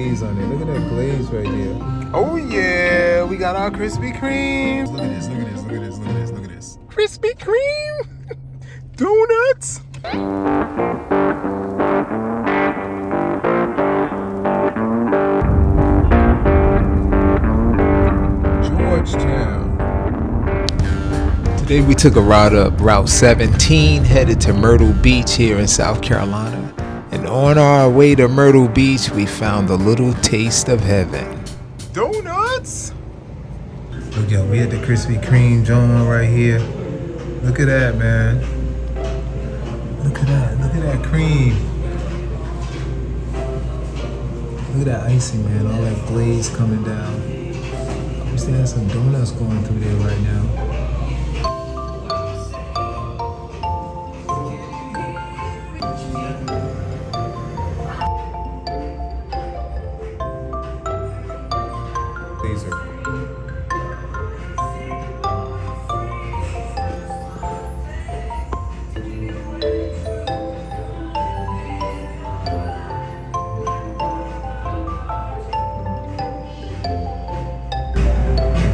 glaze on it. Look at that glaze right there. Oh yeah, we got our Krispy Kremes. Look at this, look at this, look at this, look at this, look at this. Krispy Kreme donuts. Georgetown. Today we took a ride up Route 17, headed to Myrtle Beach here in South Carolina. And on our way to Myrtle Beach, we found a little taste of heaven. Donuts? Look, yo, we at the Krispy Kreme joint right here. Look at that, man. Look at that cream. Look at that icing, man. All that glaze coming down. I'm seeing some donuts going through there right now.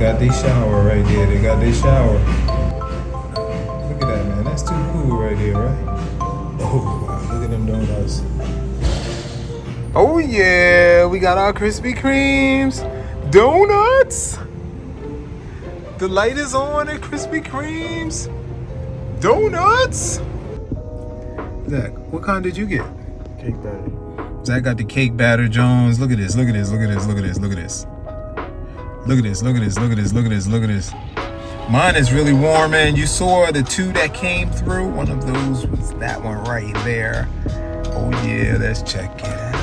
Got their shower right there. They got their shower. Look at that, man. That's too cool right there, right? Oh, wow. Look at them donuts. Oh yeah, we got our Krispy Kremes donuts. The light is on at Krispy Kremes donuts. Zach, what kind did you get? Cake batter. Zach got the cake batter, Jones. Look at this, look at this, look at this, look at this, look at this. Look at this, look at this, look at this, look at this, look at this. Mine is really warm, man. You saw the two that came through. One of those was that one right there. Oh yeah, let's check it out.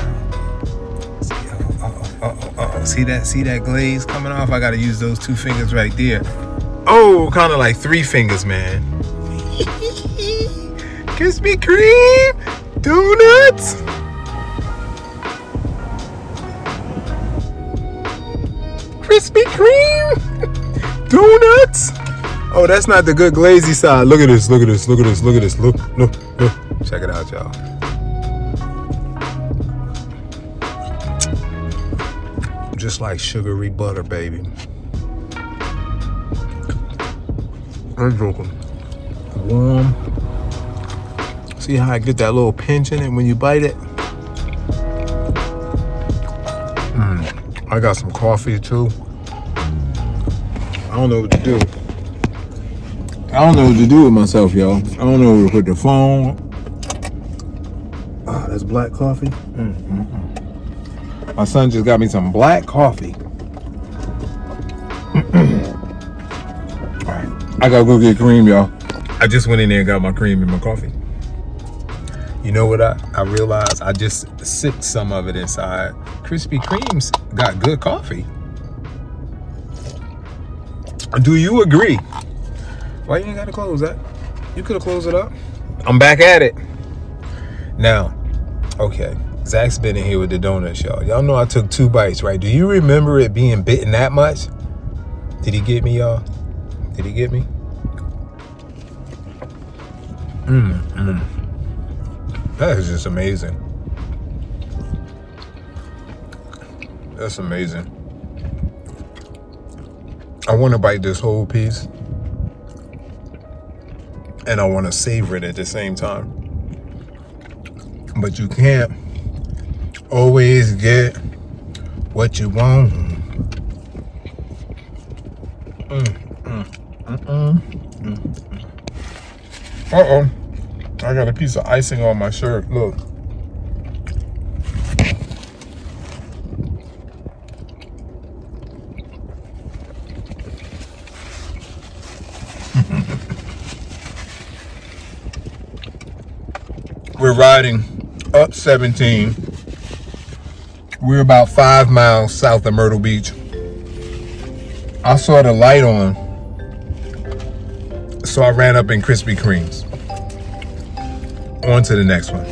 See that glaze coming off? I gotta use those 2 fingers right there. Oh, kind of like 3 fingers, man. Krispy Kreme donuts. Krispy Kreme donuts. Oh, that's not the good glazy side. Look at this, look at this, look at this, look at this. Look. Check it out, y'all. Just like sugary butter, baby. I'm joking. Warm. See how I get that little pinch in it when you bite it? I got some coffee too. I don't know what to do. I don't know what to do with myself, y'all. I don't know where to put the phone. Ah, that's black coffee. My son just got me some black coffee. All right, I gotta go get cream, y'all. I just went in there and got my cream and my coffee. You know what I realized? I just sipped some of it inside. Krispy Kreme's got good coffee. Do you agree? Why you ain't gotta close that? You could have closed it up. I'm back at it. Now, okay. Zach's been in here with the donuts, y'all. Y'all know I took 2 bites, right? Do you remember it being bitten that much? Did he get me, y'all? Did he get me? That is just amazing. That's amazing. I want to bite this whole piece. And I want to savor it at the same time. But you can't always get what you want. Uh-oh. I got a piece of icing on my shirt. Look. We're riding up 17. We're about 5 miles south of Myrtle Beach. I saw the light on, so I ran up in Krispy Kreme's. On to the next one.